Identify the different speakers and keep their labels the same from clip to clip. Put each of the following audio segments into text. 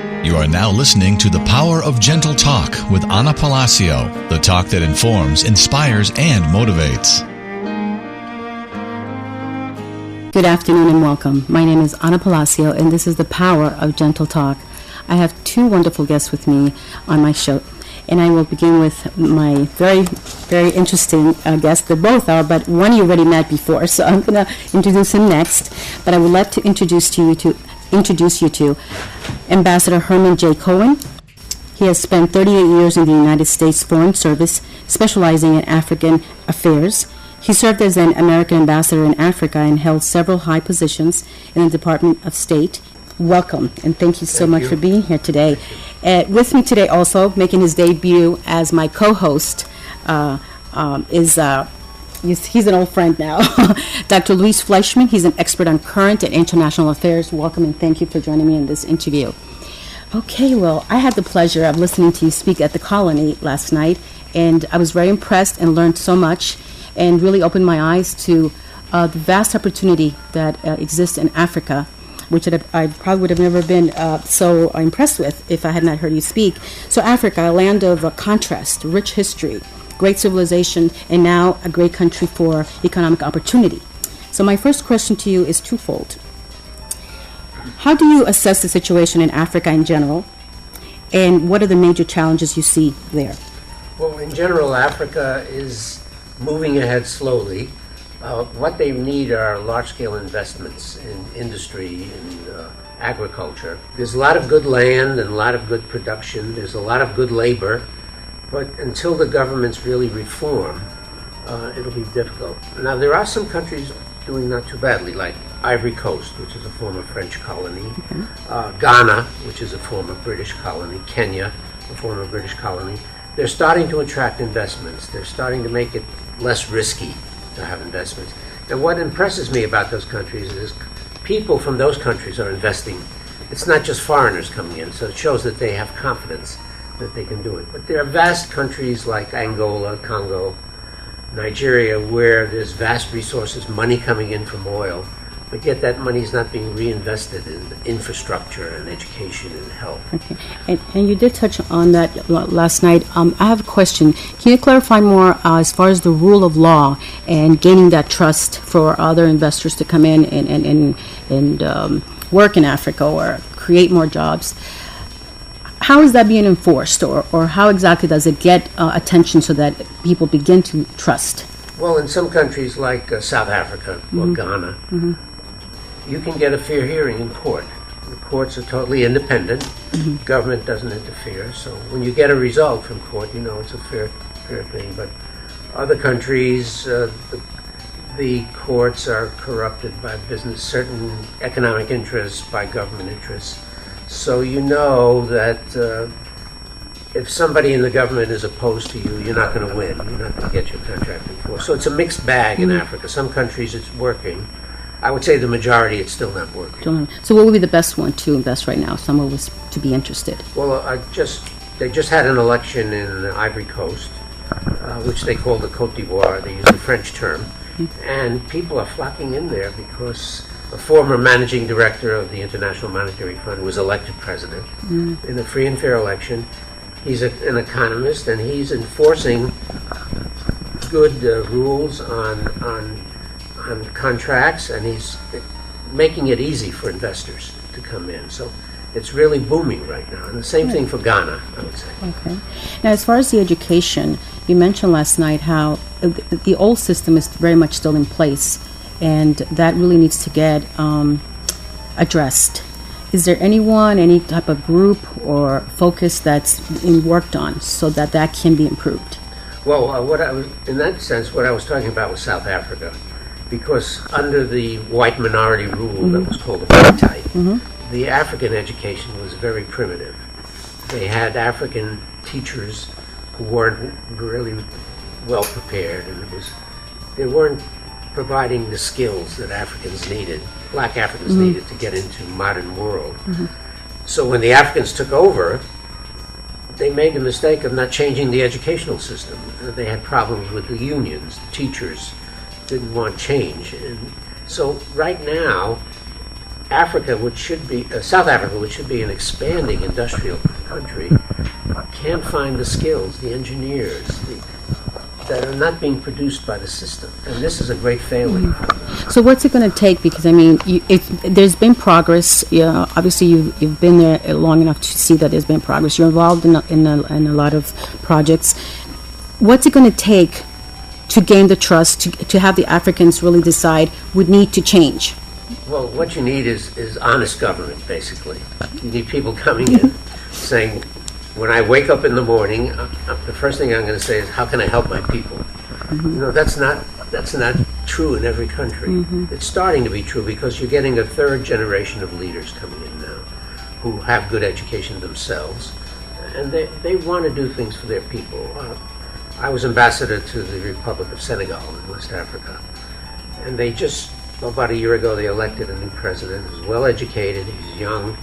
Speaker 1: You are now listening to The Power of Gentle Talk with Anna Palacio, the talk that informs, inspires, and motivates.
Speaker 2: Good afternoon and welcome. My name is Anna Palacio, and this is The Power of Gentle Talk. I have two wonderful guests with me on my show, and I will begin with my very, very interesting guest. They both are, but one you already met before, so I'm going to introduce him next. But I would like to introduce you to Ambassador Herman J. Cohen. He has spent 38 years in the United States Foreign Service, specializing in African affairs. He served as an American ambassador in Africa and held several high positions in the Department of State. Welcome, and thank you so much for being here today. With me today also, making his debut as my co-host, he's an old friend now, Dr. Luis Fleischman. He's an expert on current and international affairs. Welcome, and thank you for joining me in this interview. Okay, well, I had the pleasure of listening to you speak at the Colony last night, and I was very impressed and learned so much and really opened my eyes to the vast opportunity that exists in Africa, which I probably would have never been so impressed with if I had not heard you speak. So Africa, a land of contrast, rich history, great civilization, and now a great country for economic opportunity. So my first question to you is twofold. How do you assess the situation in Africa in general, and what are the major challenges you see there?
Speaker 3: Well, in general, Africa is moving ahead slowly. What they need are large-scale investments in industry and agriculture. There's a lot of good land and a lot of good production. There's a lot of good labor. But until the governments really reform, it'll be difficult. Now, there are some countries doing not too badly, like Ivory Coast, which is a former French colony, Ghana, which is a former British colony, Kenya, a former British colony. They're starting to attract investments. They're starting to make it less risky to have investments. And what impresses me about those countries is people from those countries are investing. It's not just foreigners coming in, so it shows that they have confidence that they can do it. But there are vast countries like Angola, Congo, Nigeria, where there's vast resources, money coming in from oil, but yet that money is not being reinvested in infrastructure and education and health.
Speaker 2: Okay, and you did touch on that last night. I have a question. Can you clarify more as far as the rule of law and gaining that trust for other investors to come in and work in Africa or create more jobs? How is that being enforced, or how exactly does it get attention so that people begin to trust?
Speaker 3: Well, in some countries like South Africa or Ghana, you can get a fair hearing in court. The courts are totally independent. Government doesn't interfere. So when you get a result from court, you know it's a fair thing. But other countries, the courts are corrupted by business, certain economic interests by government interests. So you know that if somebody in the government is opposed to you, you're not going to win. You're not going to get your contract enforced. So it's a mixed bag in Africa. Some countries it's working. I would say the majority it's still not working.
Speaker 2: So what would be the best one to invest right now if someone was to be interested?
Speaker 3: Well, they just had an election in Ivory Coast, which they call the Côte d'Ivoire. They use the French term. And people are flocking in there because a former managing director of the International Monetary Fund was elected president in a free and fair election. He's an economist, and he's enforcing good rules on contracts, and he's making it easy for investors to come in. So it's really booming right now. And the same thing for Ghana, I would say. Okay.
Speaker 2: Now, as far as the education, you mentioned last night how the old system is very much still in place, and that really needs to get addressed. Is there any type of group or focus that's being worked on so that can be improved?
Speaker 3: Well, in that sense, what I was talking about was South Africa, because under the white minority rule that was called apartheid, the African education was very primitive. They had African teachers who weren't really well prepared, and they weren't providing the skills that Africans needed, black Africans needed to get into the modern world. So when the Africans took over, they made the mistake of not changing the educational system. They had problems with the unions. Teachers didn't want change. And so right now, Africa, which should be South Africa, which should be an expanding industrial country, can't find the skills, the engineers, that are not being produced by the system, and this is a great failing.
Speaker 2: So what's it going to take? Because I mean, there's been progress. Obviously, you've been there long enough to see that there's been progress. You're involved in a lot of projects. What's it going to take to gain the trust, to have the Africans really decide we need to change?
Speaker 3: Well, what you need is honest government, basically. You need people coming in saying, when I wake up in the morning, the first thing I'm going to say is, how can I help my people? That's not true in every country. It's starting to be true because you're getting a third generation of leaders coming in now who have good education themselves, and they want to do things for their people. I was ambassador to the Republic of Senegal in West Africa, and they just, about a year ago, they elected a new president who's well educated, he's young,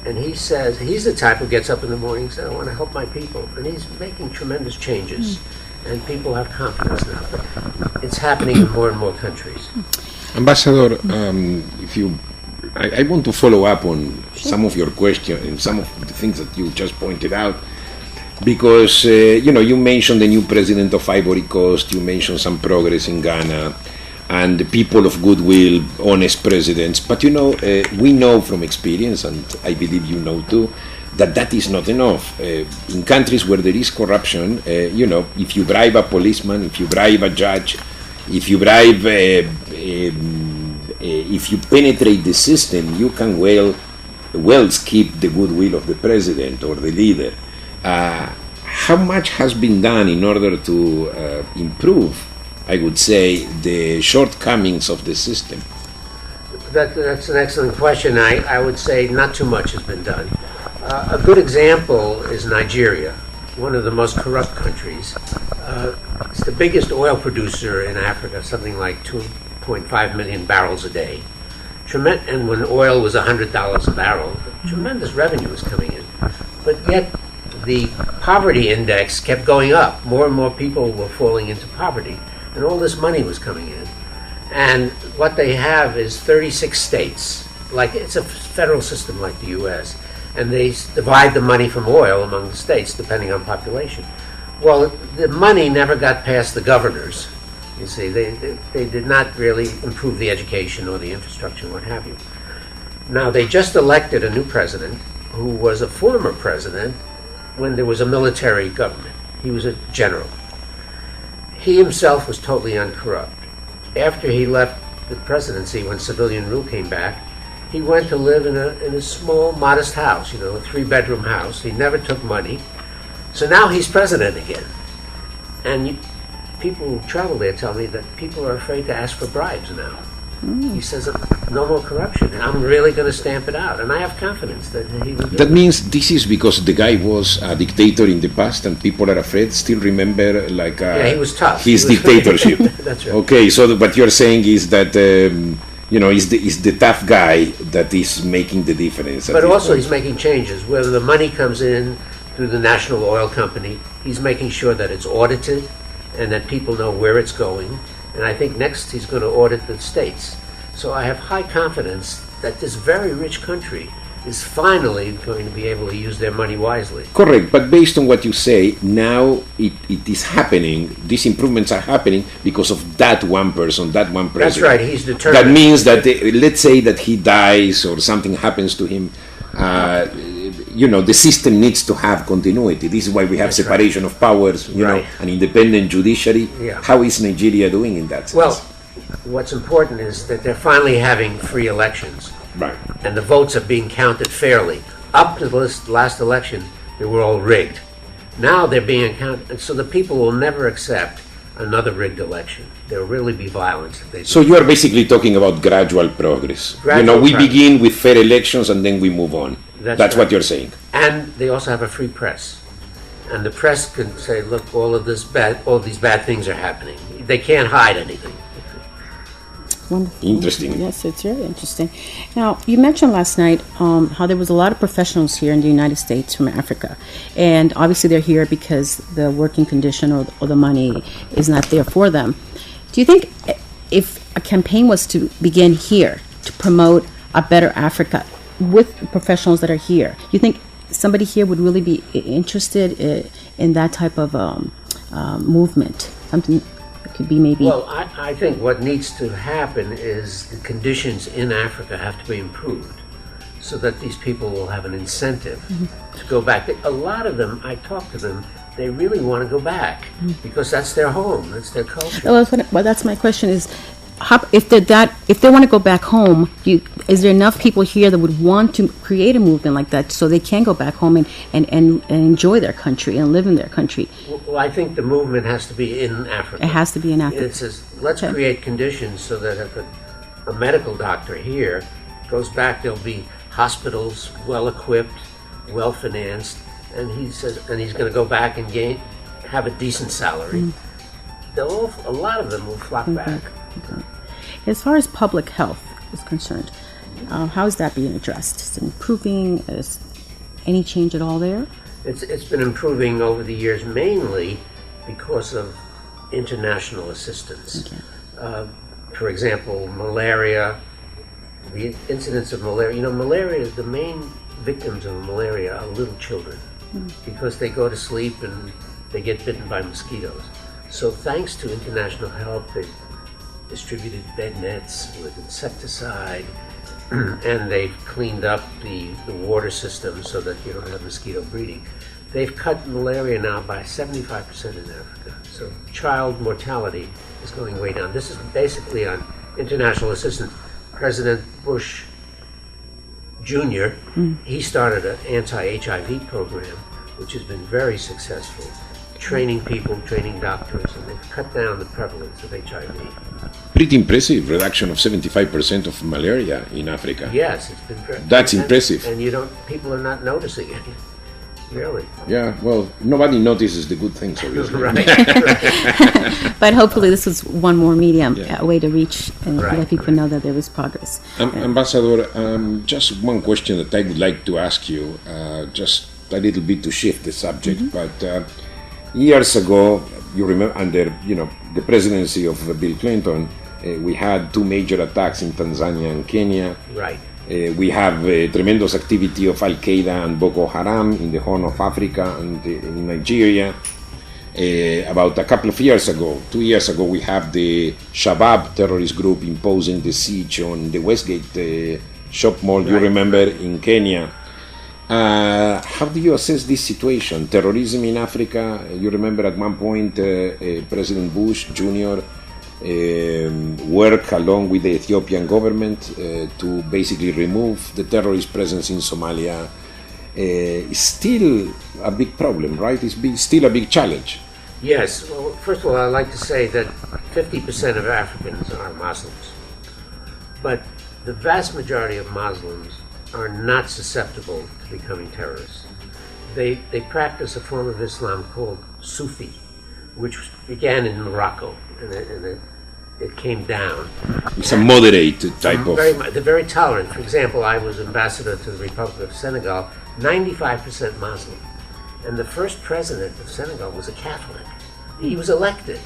Speaker 3: and he says, he's the type who gets up in the morning and says, I want to help my people. And he's making tremendous changes. And people have confidence now. But it's happening in more and more countries.
Speaker 4: Ambassador, I want to follow up on some of your questions and some of the things that you just pointed out. Because, you mentioned the new president of Ivory Coast, you mentioned some progress in Ghana, and the people of goodwill, honest presidents. But we know from experience, and I believe you know too, that is not enough. In countries where there is corruption, if you bribe a policeman, if you bribe a judge, if you penetrate the system, you can well skip the goodwill of the president or the leader. How much has been done in order to improve, I would say, the shortcomings of the system?
Speaker 3: That's an excellent question. I would say not too much has been done. A good example is Nigeria, one of the most corrupt countries. It's the biggest oil producer in Africa, something like 2.5 million barrels a day. And when oil was $100 a barrel, tremendous revenue was coming in. But yet the poverty index kept going up. More and more people were falling into poverty, and all this money was coming in. And what they have is 36 states, like it's a federal system like the U.S., and they divide the money from oil among the states depending on population. Well, the money never got past the governors. You see, they did not really improve the education or the infrastructure, what have you. Now, they just elected a new president who was a former president when there was a military government. He was a general. He himself was totally uncorrupt. After he left the presidency, when civilian rule came back, he went to live in a small, modest house, a 3-bedroom house. He never took money. So now he's president again. And people who travel there tell me that people are afraid to ask for bribes now. He says, no more corruption. And I'm really going to stamp it out. And I have confidence that he will do
Speaker 4: That
Speaker 3: it.
Speaker 4: means this is because the guy was a dictator in the past and people are afraid, still remember
Speaker 3: Yeah, he was tough.
Speaker 4: his
Speaker 3: He was-
Speaker 4: dictatorship.
Speaker 3: That's right.
Speaker 4: Okay, so what you're saying is that, is the tough guy that is making the difference.
Speaker 3: But also he's making changes. Whether the money comes in through the National Oil Company, he's making sure that it's audited and that people know where it's going. And I think next he's going to audit the states. So I have high confidence that this very rich country is finally going to be able to use their money wisely.
Speaker 4: Correct, but based on what you say, now it is happening, these improvements are happening because of that one person, that one
Speaker 3: That's
Speaker 4: president.
Speaker 3: right, he's determined.
Speaker 4: That means that, let's say that he dies or something happens to him, the system needs to have continuity. This is why we have
Speaker 3: That's
Speaker 4: separation of powers,
Speaker 3: Right.
Speaker 4: an independent judiciary.
Speaker 3: Yeah.
Speaker 4: How is Nigeria doing in that sense?
Speaker 3: Well, what's important is that they're finally having free elections.
Speaker 4: Right.
Speaker 3: And the votes are being counted fairly. Up to this last election, they were all rigged. Now they're being counted, so the people will never accept another rigged election. There will really be violence if they do.
Speaker 4: So you are basically talking about gradual progress.
Speaker 3: Gradual
Speaker 4: we
Speaker 3: progress.
Speaker 4: begin with fair elections and then we move on.
Speaker 3: That's
Speaker 4: That's what
Speaker 3: right.
Speaker 4: you're saying.
Speaker 3: And they also have a free press. And the press can say, look, all these bad things are happening. They can't hide anything.
Speaker 2: Wonderful.
Speaker 4: Interesting.
Speaker 2: Yes, it's very interesting. Now, you mentioned last night how there was a lot of professionals here in the United States from Africa. And obviously they're here because the working condition or the money is not there for them. Do you think if a campaign was to begin here to promote a better Africa with the professionals that are here. You think somebody here would really be interested in that type of movement? Something that could be maybe...
Speaker 3: Well, I think what needs to happen is the conditions in Africa have to be improved so that these people will have an incentive to go back. A lot of them, I talk to them, they really want to go back because that's their home, that's their culture.
Speaker 2: Well, that's my question is, if they want to go back home, is there enough people here that would want to create a movement like that so they can go back home and enjoy their country and live in their country?
Speaker 3: Well, I think the movement has to be in Africa.
Speaker 2: It has to be in Africa.
Speaker 3: It says, let's create conditions so that if a medical doctor here goes back, there'll be hospitals well-equipped, well-financed, and he's going to go back and have a decent salary. A lot of them will flock back.
Speaker 2: Okay. As far as public health is concerned, how is that being addressed? Is it improving? Is any change at all there?
Speaker 3: It's been improving over the years, mainly because of international assistance.
Speaker 2: Okay.
Speaker 3: For example, malaria, the incidence of malaria. Malaria, the main victims of malaria are little children because they go to sleep and they get bitten by mosquitoes. So thanks to international help, they've distributed bed nets with insecticide and they've cleaned up the water system so that you don't have mosquito breeding. They've cut malaria now by 75% in Africa. So child mortality is going way down. This is basically on international assistance. President Bush Jr., he started an anti-HIV program, which has been very successful, training people, training doctors, and they've cut down the prevalence of HIV.
Speaker 4: Pretty impressive reduction of 75% of malaria in Africa.
Speaker 3: Yes, it's been very...
Speaker 4: That's impressive.
Speaker 3: And people are not noticing it, really.
Speaker 4: Yeah, well, nobody notices the good things, obviously.
Speaker 3: Right.
Speaker 2: But hopefully this was one more medium, a way to reach and let people know that there was progress.
Speaker 4: Ambassador, just one question that I would like to ask you, just a little bit to shift the subject, but years ago, you remember, under the presidency of Bill Clinton, we had two major attacks in Tanzania and Kenya.
Speaker 3: Right.
Speaker 4: We have tremendous activity of Al Qaeda and Boko Haram in the Horn of Africa and in Nigeria. About a couple of years ago, 2 years ago, we have the Shabab terrorist group imposing the siege on the Westgate shop mall, you remember, in Kenya. How do you assess this situation? Terrorism in Africa, you remember at one point President Bush Jr. Worked along with the Ethiopian government to basically remove the terrorist presence in Somalia. It's still a big problem, right? It's still a big challenge.
Speaker 3: Yes. Well, first of all, I'd like to say that 50% of Africans are Muslims. But the vast majority of Muslims are not susceptible to becoming terrorists. They practice a form of Islam called Sufi, which began in Morocco, and it came down.
Speaker 4: It's a moderate type of...
Speaker 3: They're very tolerant. For example, I was ambassador to the Republic of Senegal, 95% Muslim. And the first president of Senegal was a Catholic. He was elected.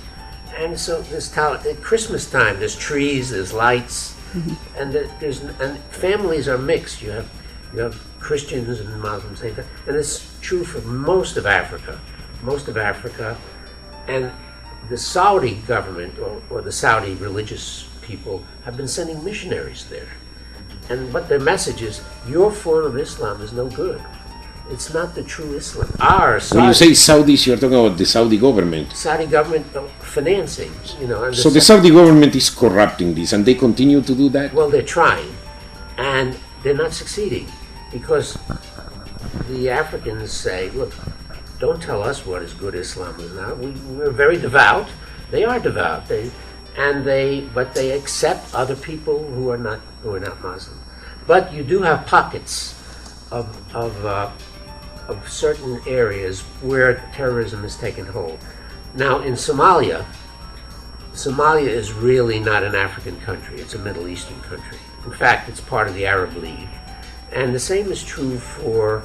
Speaker 3: And so this town, at Christmas time, there's trees, there's lights, and and families are mixed. You have Christians and Muslims, and it's true for most of Africa. And the Saudi government or the Saudi religious people have been sending missionaries there. And what their message is, your form of Islam is no good. It's not the true Islam.
Speaker 4: When you say Saudis, you're talking about the Saudi government.
Speaker 3: Saudi government financing, And
Speaker 4: so the Saudi government is corrupting this, and they continue to do that?
Speaker 3: Well, they're trying, and they're not succeeding, because the Africans say, look, don't tell us what is good Islam is not. We're very devout. They are devout. But they accept other people who are not Muslim. But you do have pockets of certain areas where terrorism has taken hold. Now, in Somalia is really not an African country. It's a Middle Eastern country. In fact, it's part of the Arab League. And the same is true for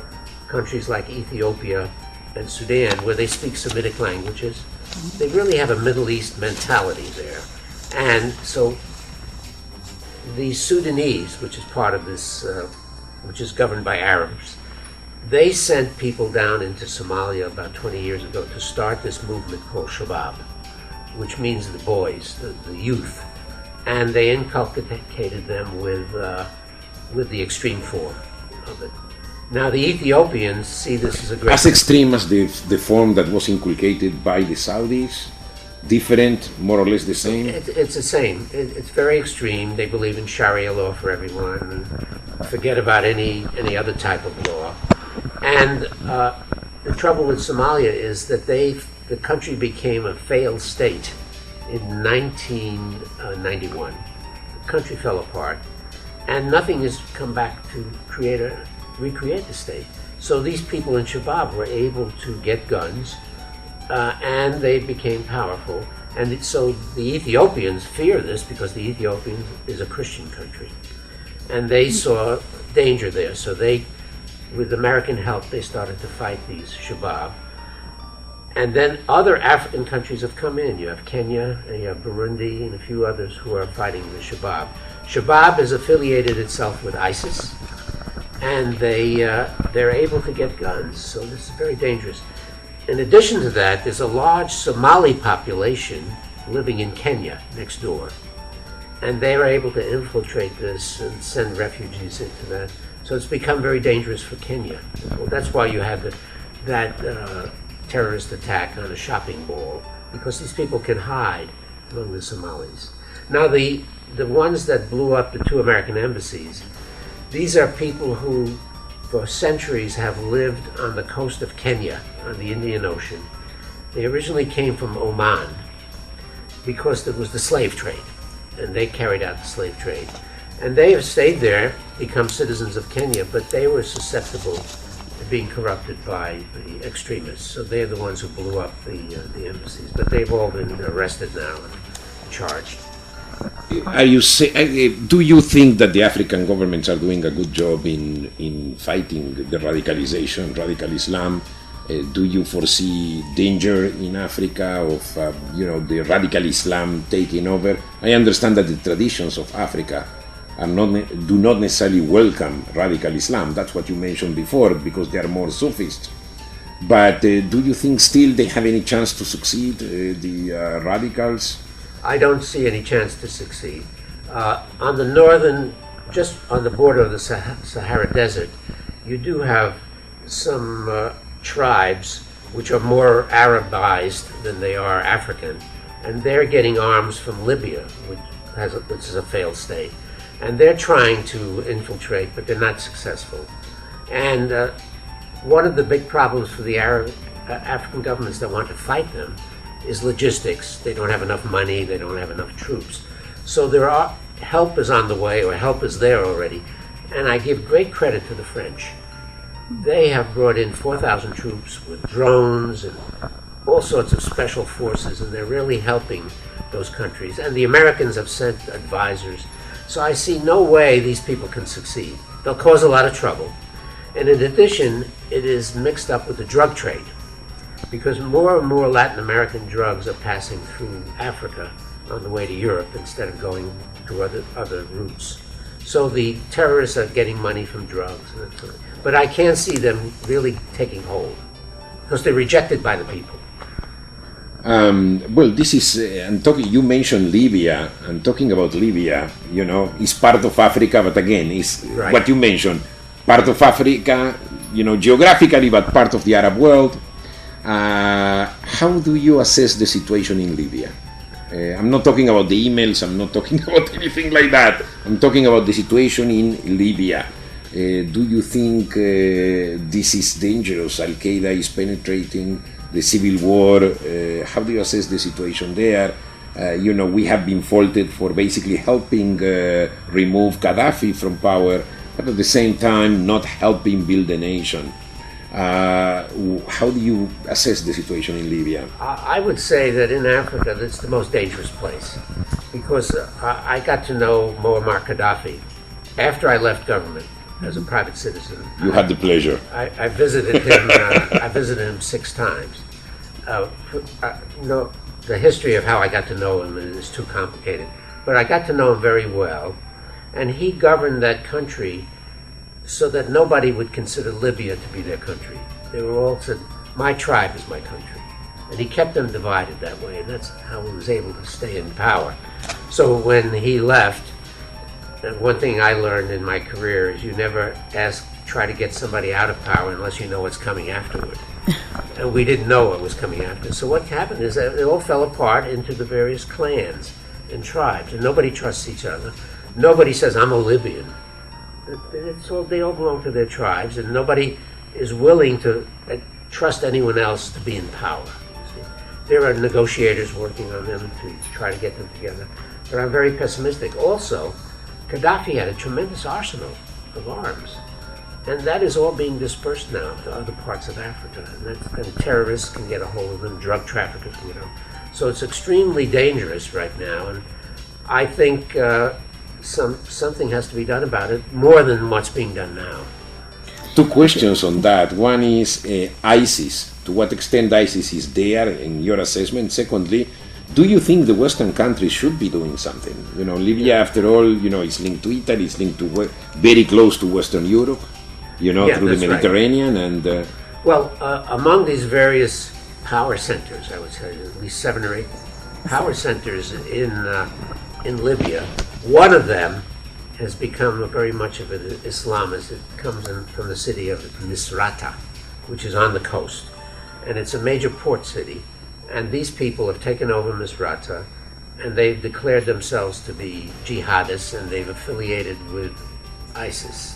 Speaker 3: countries like Ethiopia and Sudan, where they speak Semitic languages. They really have a Middle East mentality there. And so the Sudanese, which is part of this, which is governed by Arabs, they sent people down into Somalia about 20 years ago to start this movement called Shabab, which means the boys, the youth, and they inculcated them with the extreme form of it. Now the Ethiopians see this as a great...
Speaker 4: As extreme as the form that was inculcated by the Saudis? Different, more or less the same?
Speaker 3: It's the same. It's very extreme. They believe in Sharia law for everyone and forget about any other type of law. And the trouble with Somalia is that the country became a failed state in 1991. The country fell apart, and nothing has come back to recreate the state. So these people in Shabab were able to get guns, and they became powerful. And so the Ethiopians fear this because the Ethiopians is a Christian country, and they saw danger there. So they, with American help, they started to fight these Shabab. And then other African countries have come in. You have Kenya, and you have Burundi, and a few others who are fighting the Shabab. Shabab has affiliated itself with ISIS, and they're able to get guns. So this is very dangerous. In addition to that, there's a large Somali population living in Kenya next door, and they are able to infiltrate this and send refugees into that. So it's become very dangerous for Kenya. Well, that's why you had that terrorist attack on a shopping mall, because these people can hide among the Somalis. Now the ones that blew up the two American embassies, these are people who for centuries have lived on the coast of Kenya, on the Indian Ocean. They originally came from Oman because there was the slave trade, and they carried out the slave trade. And they have stayed there, become citizens of Kenya, but they were susceptible to being corrupted by the extremists. So they're the ones who blew up the embassies. But they've all been arrested now and charged.
Speaker 4: Do you think that the African governments are doing a good job in fighting the radicalization, radical Islam? Do you foresee danger in Africa of the radical Islam taking over? I understand that the traditions of Africa do not necessarily welcome radical Islam. That's what you mentioned before, because they are more Sufist. But do you think still they have any chance to succeed, the radicals?
Speaker 3: I don't see any chance to succeed. On the northern, just on the border of the Sahara Desert, you do have some tribes which are more Arabized than they are African, and they're getting arms from Libya, which is a failed state, and they're trying to infiltrate, but they're not successful. And one of the big problems for the African governments that want to fight them is logistics. They don't have enough money, they don't have enough troops. So help is on the way, or help is there already. And I give great credit to the French. They have brought in 4,000 troops with drones and all sorts of special forces, and they're really helping those countries. And the Americans have sent advisors. So I see no way these people can succeed. They'll cause a lot of trouble. And in addition, it is mixed up with the drug trade, because more and more Latin American drugs are passing through Africa on the way to Europe instead of going to other routes. So the terrorists are getting money from drugs. But I can't see them really taking hold, because they're rejected by the people.
Speaker 4: Well, this is, you mentioned Libya, and talking about Libya, it's part of Africa, but again, it's
Speaker 3: right.
Speaker 4: What you mentioned, part of Africa, geographically, but part of the Arab world. How do you assess the situation in Libya? I'm not talking about the emails, I'm not talking about anything like that. I'm talking about the situation in Libya. Do you think this is dangerous? Al-Qaeda is penetrating the civil war. How do you assess the situation there? We have been faulted for basically helping remove Gaddafi from power, but at the same time not helping build a nation. How do you assess the situation in Libya?
Speaker 3: I would say that in Africa, that's the most dangerous place, because I got to know Muammar Gaddafi after I left government as a private citizen.
Speaker 4: You had the pleasure.
Speaker 3: I visited him. I visited him 6 times. The history of how I got to know him is too complicated, but I got to know him very well. And he governed that country so that nobody would consider Libya to be their country. They were all said, my tribe is my country. And he kept them divided that way, and that's how he was able to stay in power. So when he left, one thing I learned in my career is you never try to get somebody out of power unless you know what's coming afterward. And we didn't know what was coming after. So what happened is that they all fell apart into the various clans and tribes, and nobody trusts each other. Nobody says, I'm a Libyan. They all belong to their tribes, and nobody is willing to trust anyone else to be in power. You see. There are negotiators working on them to try to get them together. But I'm very pessimistic. Also, Gaddafi had a tremendous arsenal of arms, and that is all being dispersed now to other parts of Africa. And terrorists can get a hold of them, drug traffickers, So it's extremely dangerous right now, and I think something has to be done about it, more than what's being done now.
Speaker 4: Two questions on that. One is ISIS. To what extent ISIS is there in your assessment? Secondly, do you think the Western countries should be doing something? Libya, after all, is linked to Italy, it's linked to very close to Western Europe, through the Mediterranean.
Speaker 3: Right. And well, among these various power centers, I would say at least 7 or 8 power centers in Libya, one of them has become very much of an Islamist. It comes from the city of Misrata, which is on the coast, and it's a major port city. And these people have taken over Misrata, and they've declared themselves to be jihadists, and they've affiliated with ISIS.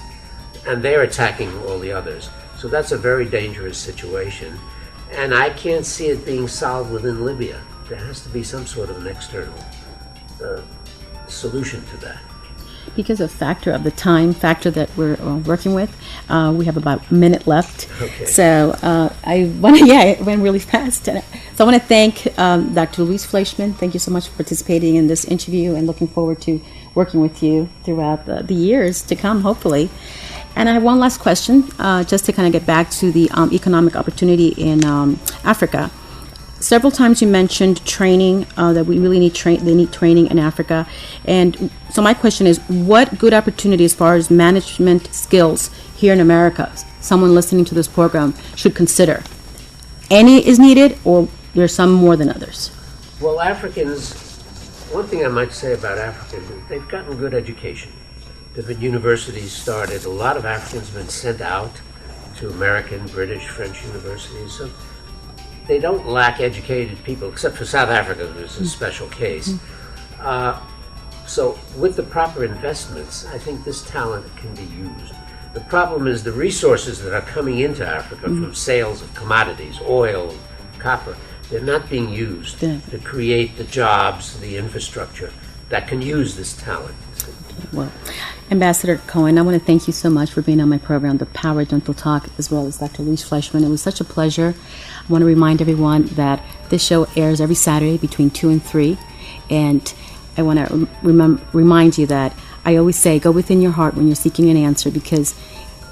Speaker 3: And they're attacking all the others. So that's a very dangerous situation. And I can't see it being solved within Libya. There has to be some sort of an external solution to that.
Speaker 2: Because of the time factor that we're working with, we have about a minute left.
Speaker 3: Okay.
Speaker 2: So it went really fast. So I want to thank Dr. Luis Fleischman. Thank you so much for participating in this interview, and looking forward to working with you throughout the years to come, hopefully. And I have one last question, just to kind of get back to the economic opportunity in Africa. Several times you mentioned training, that we really need they need training in Africa. And so my question is, what good opportunity as far as management skills here in America someone listening to this program should consider? Any is needed, or there's some more than others?
Speaker 3: Well, Africans, one thing I might say about Africans, they've gotten good education. There have been universities started. A lot of Africans have been sent out to American, British, French universities. So they don't lack educated people, except for South Africa, which is a special case. So with the proper investments, I think this talent can be used. The problem is the resources that are coming into Africa from sales of commodities, oil, copper, they're not being used to create the jobs, the infrastructure that can use this talent.
Speaker 2: Well, Ambassador Cohen, I want to thank you so much for being on my program, The Power of Gentle Talk, as well as Dr. Luis Fleischman. It was such a pleasure. I want to remind everyone that this show airs every Saturday between 2 and 3. And I want to remind you that I always say, go within your heart when you're seeking an answer, because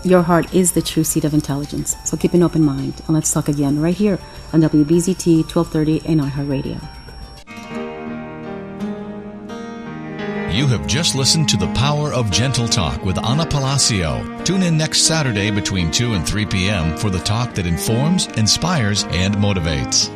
Speaker 2: your heart is the true seat of intelligence. So keep an open mind. And let's talk again right here on WBZT 1230 and iHeartRadio.
Speaker 1: You have just listened to The Power of Gentle Talk with Ana Palacio. Tune in next Saturday between 2 and 3 p.m. for the talk that informs, inspires, and motivates.